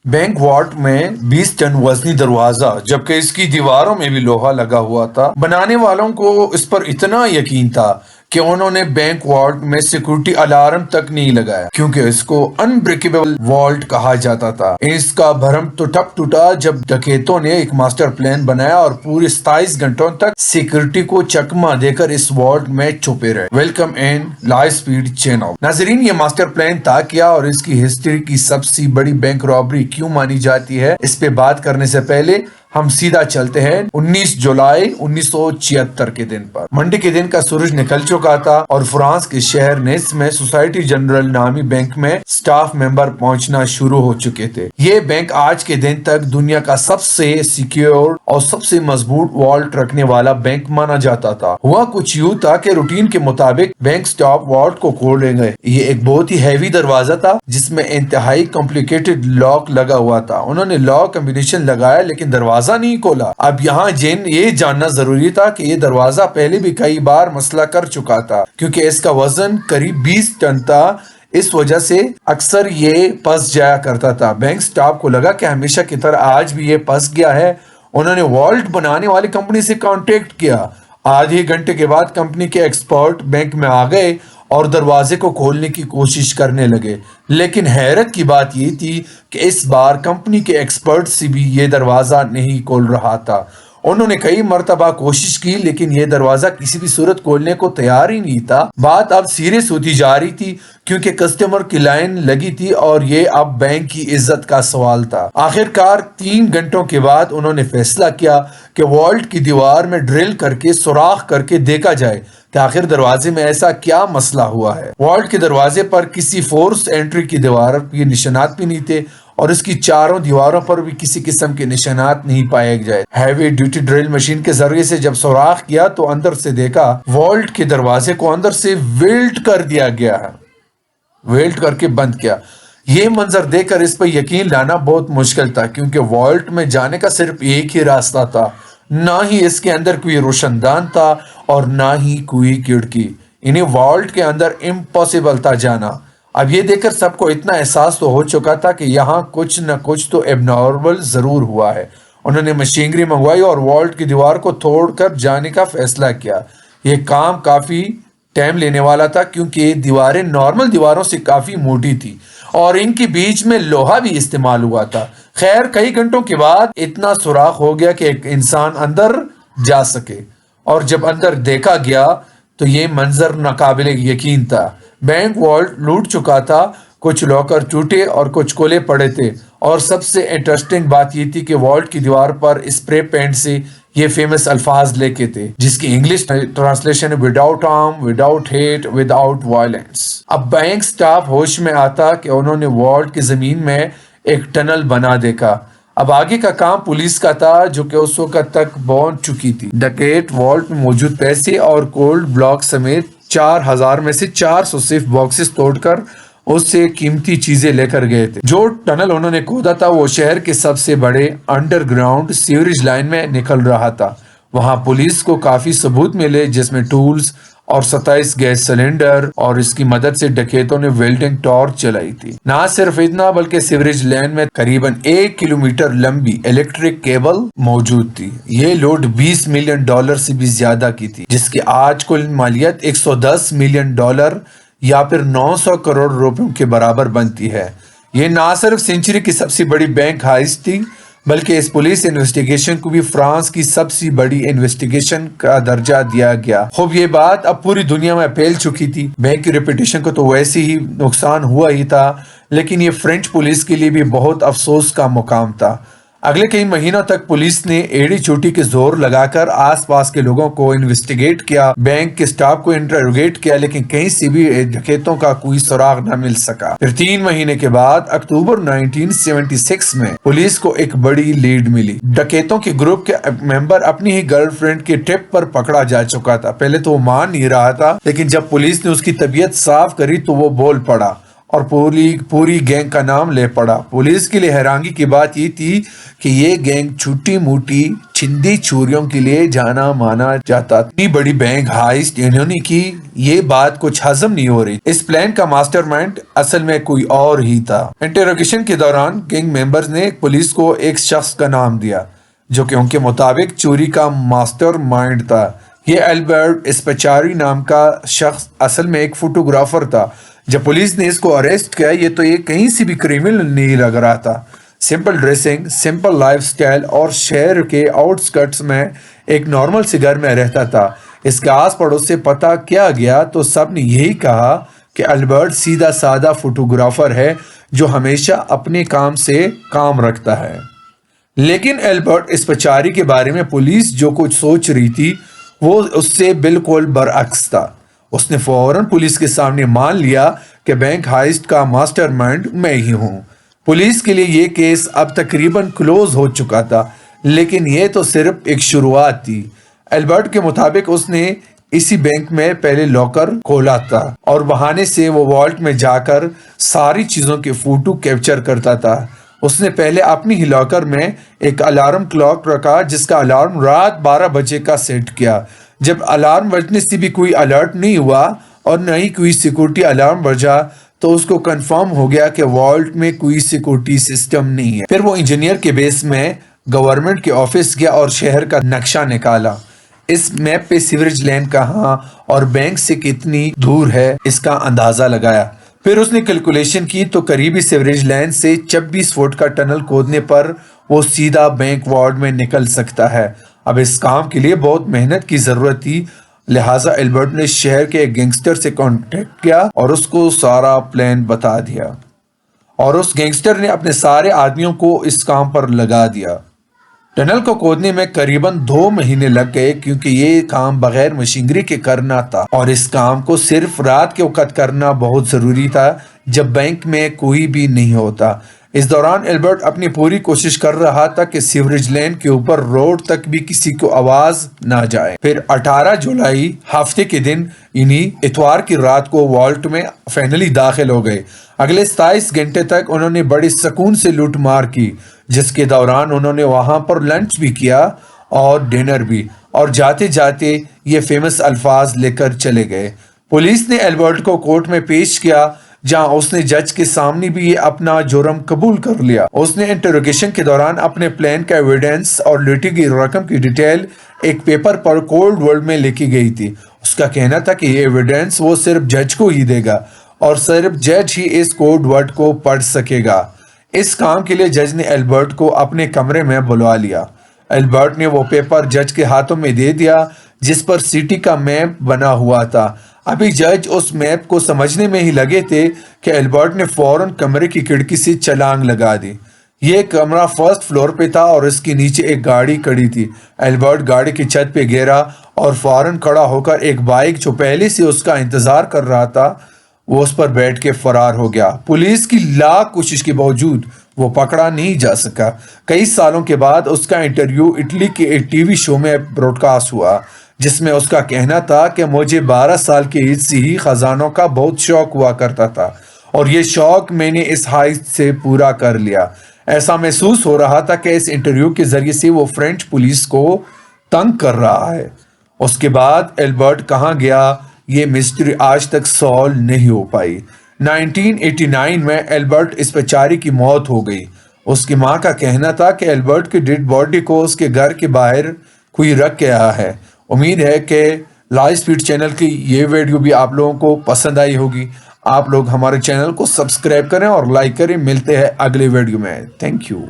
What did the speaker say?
Bank ward में 20 ton वजनी दरवाजा, जबकि इसकी दीवारों में भी लोहा लगा हुआ था। बनाने वालों को इस पर इतना यकीन था कि उन्होंने बैंक वार्ड में सिक्योरिटी अलार्म तक नहीं लगाया, क्योंकि इसको अनब्रेकेबल वॉल्ट कहा जाता था। इसका भरम तो तब टूटा जब डकैतों ने एक मास्टर प्लान बनाया और पूरे 27 घंटों तक सिक्योरिटी को चकमा देकर इस वॉल्ट में छुपे रहे। Welcome in live speed channel. नाजरीन, ये मास्टर प्लान था क्या और इसकी हिस्ट्री की सबसे बड़ी बैंक रॉबरी क्यों मानी जाती है, इस पे बात करने से पहले हम सीधा चलते हैं 19 जुलाई 1976 के दिन पर। मंडे के दिन का सूरज निकल चुका था और फ्रांस के शहर नेस में सोसाइटी जनरल नामी बैंक में स्टाफ मेंबर पहुंचना शुरू हो चुके थे। ये बैंक आज के दिन तक दुनिया का सबसे सिक्योर और सबसे मजबूत वॉल्ट रखने वाला बैंक माना जाता था। हुआ कुछ यूं था कि रूटीन के मुताबिक बैंक स्टाफ वॉल्ट को खोलेंगे। ये एक बहुत ही हैवी दरवाजा था जिसमें इंतहाई कॉम्प्लिकेटेड लॉक लगा हुआ था। उन्होंने लॉक कॉम्बिनेशन लगाया लेकिन दरवाजा नहीं खोला। अब यहाँ ये जानना जरूरी था कि ये दरवाजा पहले भी कई बार मसला कर चुका था, क्योंकि इसका वजन करीब 20 टन था। इस वजह से अक्सर ये फंस जाया करता था। बैंक स्टाफ को लगा कि हमेशा की तरह आज भी ये फंस गया है। उन्होंने वॉल्ट बनाने वाली कंपनी से कांटेक्ट किया। आधे घंटे के बाद कंपनी के एक्सपर्ट बैंक में आ गए और दरवाजे को खोलने की कोशिश करने लगे, लेकिन हैरत की बात ये थी कि इस बार कंपनी के एक्सपर्ट से भी ये दरवाजा नहीं खोल रहा था। उन्होंने कई मर्तबा कोशिश की लेकिन ये दरवाजा किसी भी सूरत खोलने को तैयार ही नहीं था। बात अब सीरियस होती जा रही थी क्योंकि कस्टमर की लाइन लगी थी और ये अब बैंक की इज्जत का सवाल था। आखिरकार 3 घंटों के बाद उन्होंने फैसला किया कि वॉल्ट की दीवार में ड्रिल करके सुराख करके देखा जाए कि आखिर दरवाजे में ऐसा क्या मसला हुआ है। वॉल्ट के दरवाजे पर किसी फोर्स एंट्री की दीवार के निशानात भी नहीं थे और इसकी चारों दीवारों पर भी किसी किस्म के निशानात नहीं पाए गए। हैवी ड्यूटी ड्रिल मशीन के जरिए से जब सुराख किया तो अंदर से देखा वॉल्ट के दरवाजे को अंदर से वेल्ट कर दिया गया है, वेल्ट करके बंद किया। ये मंजर देखकर इस पर यकीन लाना बहुत मुश्किल था, क्योंकि वॉल्ट में जाने का सिर्फ एक ही रास्ता था। ना ही इसके अंदर कोई रोशनदान था और ना ही कोई खिड़की। इन्हें वॉल्ट के अंदर इम्पॉसिबल था जाना। अब ये देखकर सबको इतना एहसास तो हो चुका था कि यहाँ कुछ न कुछ तो एबनॉर्मल जरूर हुआ है। उन्होंने मशीनरी मंगवाई और वॉल्ट की दीवार को तोड़कर जाने का फैसला किया। ये काम काफी टाइम लेने वाला था, क्योंकि दीवारें नॉर्मल दीवारों से काफी मोटी थी और इनके बीच में लोहा भी इस्तेमाल हुआ था। खैर, कई घंटों के बाद इतना सुराख हो गया कि एक इंसान अंदर जा सके, और जब अंदर देखा गया तो ये मंजर नाकाबिले यकीन था। बैंक वॉल्ट लूट चुका था, कुछ लॉकर टूटे और कुछ कोले पड़े थे, और सबसे इंटरेस्टिंग बात ये थी कि वॉल्ट की दीवार पर स्प्रे पेंट से ये फेमस अल्फाज लिखे थे, जिसकी इंग्लिश ट्रांसलेशन है without harm, without hate, without violence. अब बैंक स्टाफ होश में आता कि उन्होंने वॉल्ट की जमीन में एक टनल बना देखा। अब आगे का काम पुलिस का था, जो कि उस वक्त तक पहुंच चुकी थी। डकैत वॉल्ट में मौजूद पैसे और गोल्ड ब्लॉक समेत 4000 में से 400 सिर्फ बॉक्सेस तोड़कर उससे कीमती चीजें लेकर गए थे। जो टनल उन्होंने खोदा था वो शहर के सबसे बड़े अंडरग्राउंड सीवरेज लाइन में निकल रहा था। वहां पुलिस को काफी सबूत मिले, जिसमें टूल्स और 27 गैस सिलेंडर, और इसकी मदद से डकैतों ने वेल्डिंग टॉर्च चलाई थी। ना सिर्फ इतना, बल्कि सीवरेज लाइन में करीबन 1 किलोमीटर लंबी इलेक्ट्रिक केबल मौजूद थी। ये लोड $20 मिलियन से भी ज्यादा की थी, जिसकी आज कुल मालियत $110 मिलियन या फिर 900 करोड़ रुपयों के बराबर बनती है। ये ना सिर्फ सेंचुरी की सबसे बड़ी बैंक हाइस्ट थी, बल्कि इस पुलिस इन्वेस्टिगेशन को भी फ्रांस की सबसे बड़ी इन्वेस्टिगेशन का दर्जा दिया गया। खूब, ये बात अब पूरी दुनिया में फैल चुकी थी। बैंक की रेपुटेशन को तो वैसे ही नुकसान हुआ ही था, लेकिन ये फ्रेंच पुलिस के लिए भी बहुत अफसोस का मुकाम था। अगले कई महीनों तक पुलिस ने एड़ी चोटी के जोर लगाकर आसपास के लोगों को इन्वेस्टिगेट किया, बैंक के स्टाफ को इंटरोगेट किया, लेकिन कहीं से भी डकैतों का कोई सुराग न मिल सका। फिर 3 महीने के बाद अक्टूबर 1976 में पुलिस को एक बड़ी लीड मिली। डकैतों के ग्रुप के मेंबर अपनी ही गर्लफ्रेंड के टिप पर पकड़ा जा चुका था। पहले तो वो मान नहीं रहा था, लेकिन जब पुलिस ने उसकी तबीयत साफ करी तो वो बोल पड़ा اور پوری گینگ کا نام لے پڑا۔ پولیس کے لیے حیرانگی کی بات یہ تھی کہ یہ گینگ چھوٹی موٹی چھندی چوریوں کے لیے جانا مانا جاتا تھا۔ اتنی بڑی بینک ہائسٹ انہوں نے کی، یہ بات کچھ ہضم نہیں ہو رہی۔ اس پلان کا ماسٹر مائنڈ اصل میں کوئی اور ہی تھا۔ انٹروگیشن کے دوران گینگ ممبرز نے پولیس کو ایک شخص کا نام دیا جو کہ ان کے مطابق چوری کا ماسٹر مائنڈ تھا۔ یہ البرٹ اسپچاری نام کا شخص اصل میں ایک فوٹوگرافر تھا۔ جب پولیس نے اس کو اریسٹ کیا تو یہ کہیں سے بھی کریمنل نہیں لگ رہا تھا۔ Simple dressing, simple life style اور شہر کے آؤٹ سکرٹس میں ایک نارمل سے گھر میں رہتا تھا۔ اس کے آس پڑوس سے پتہ کیا گیا تو سب نے یہی کہا کہ البرٹ سیدھا سادہ فوٹوگرافر ہے جو ہمیشہ اپنے کام سے کام رکھتا ہے۔ لیکن البرٹ اسپچاری کے بارے میں پولیس جو کچھ سوچ رہی تھی وہ اس سے بالکل برعکس تھا۔ اس نے فوراً پولیس کے سامنے مان لیا کہ بینک ہائسٹ کا ماسٹر مائنڈ میں ہی ہوں۔ پولیس کے لیے یہ کیس اب تقریباً کلوز ہو چکا تھا، لیکن یہ تو صرف ایک شروعات تھی۔ البرٹ کے مطابق اس نے اسی بینک میں پہلے لاکر کھولا تھا اور بہانے سے وہ والٹ میں جا کر ساری چیزوں کے فوٹو کیپچر کرتا تھا۔ اس نے پہلے اپنی ہی لاکر میں ایک الارم کلاک رکھا جس کا الارم رات 12 بجے کا سیٹ کیا۔ جب الارم بجنے سے بھی کوئی الرٹ نہیں ہوا اور نہ ہی کوئی سیکورٹی الارم بجا تو اس کو کنفرم ہو گیا کہ والٹ میں کوئی سیکورٹی سسٹم نہیں ہے۔ پھر وہ انجینئر کے بیس میں گورنمنٹ کے آفس گیا اور شہر کا نقشہ نکالا۔ اس میپ پہ سیوریج لائن کہاں اور بینک سے کتنی دور ہے اس کا اندازہ لگایا۔ پھر اس نے کیلکولیشن کی تو قریبی سیوریج لائن سے 26 فٹ کا ٹنل کھودنے پر وہ سیدھا بینک وارڈ میں نکل سکتا ہے۔ اب اس کام کے لیے بہت محنت کی ضرورت تھی، لہٰذا البرٹ نے شہر کے ایک گینگسٹر سے کانٹیکٹ کیا اور اس کو سارا پلان بتا دیا، اور اس گینگسٹر نے اپنے سارے آدمیوں کو اس کام پر لگا دیا۔ ٹنل کو کھودنے میں قریباً 2 مہینے لگ گئے کیونکہ یہ کام بغیر مشینری کے کرنا تھا اور اس کام کو صرف رات کے وقت کرنا بہت ضروری تھا جب بینک میں کوئی بھی نہیں ہوتا۔ اس دوران البرٹ اپنی پوری کوشش کر رہا تھا کہ سیوریج لائن کے اوپر روڈ تک بھی کسی کو آواز نہ جائے۔ پھر 18 جولائی ہفتے کے دن یعنی اتوار کی رات کو والٹ میں فائنلی داخل ہو گئے۔ اگلے 27 گھنٹے تک انہوں نے بڑے سکون سے لوٹ مار کی، جس کے دوران انہوں نے وہاں پر لنچ بھی کیا اور ڈنر بھی، اور جاتے جاتے یہ فیمس الفاظ لے کر چلے گئے۔ پولیس نے البرٹ کو کورٹ میں پیش کیا جہاں اس نے جج کے سامنے بھی یہ اپنا جرم قبول کر لیا۔ اس نے انٹروگیشن کے دوران اپنے پلان کا ایویڈنس اور لوٹی کی رقم کی ڈیٹیل ایک پیپر پر کولڈ ورڈ میں لکھی گئی تھی۔ اس کا کہنا تھا کہ یہ ایویڈنس وہ صرف جج کو ہی دے گا اور صرف جج ہی اس کوڈ ورڈ کو پڑھ سکے گا۔ اس کام کے لیے جج نے البرٹ کو اپنے کمرے میں بلوا لیا۔ البرٹ نے وہ پیپر جج کے ہاتھوں میں دے دیا جس پر سٹی کا میپ بنا ہوا تھا۔ ابھی جج اس میپ کو سمجھنے میں ہی لگے تھے کہ البرٹ نے فوراً کمرے کی کھڑکی سے چھلانگ لگا دی۔ یہ کمرہ فرسٹ فلور پہ تھا اور اس کے نیچے ایک گاڑی کھڑی تھی۔ البرٹ گاڑی کی چھت پہ گرا اور فوراً کھڑا ہو کر ایک بائک جو پہلے سے اس کا انتظار کر رہا تھا وہ اس پر بیٹھ کے فرار ہو گیا۔ پولیس کی لاکھ کوشش کے باوجود وہ پکڑا نہیں جا سکا۔ کئی سالوں کے بعد اس کا انٹرویو اٹلی کے ایک ٹی وی شو میں براڈ کاسٹ ہوا جس میں اس کا کہنا تھا کہ مجھے 12 سال کی ایج سے ہی خزانوں کا بہت شوق ہوا کرتا تھا اور یہ شوق میں نے اس حیث سے پورا کر لیا۔ ایسا محسوس ہو رہا تھا کہ اس انٹرویو کے ذریعے سے وہ فرینچ پولیس کو تنگ کر رہا ہے۔ اس کے بعد البرٹ کہاں گیا یہ مسٹری آج تک سالو نہیں ہو پائی۔ 1989 میں البرٹ اسپچاری کی موت ہو گئی۔ اس کی ماں کا کہنا تھا کہ البرٹ کی ڈیڈ باڈی کو اس کے گھر کے باہر کوئی رکھ کے آیا ہے۔ امید ہے کہ لائف سپیڈ چینل کی یہ ویڈیو بھی آپ لوگوں کو پسند آئی ہوگی۔ آپ لوگ ہمارے چینل کو سبسکرائب کریں اور لائک کریں۔ ملتے ہیں اگلے ویڈیو میں۔ Thank you.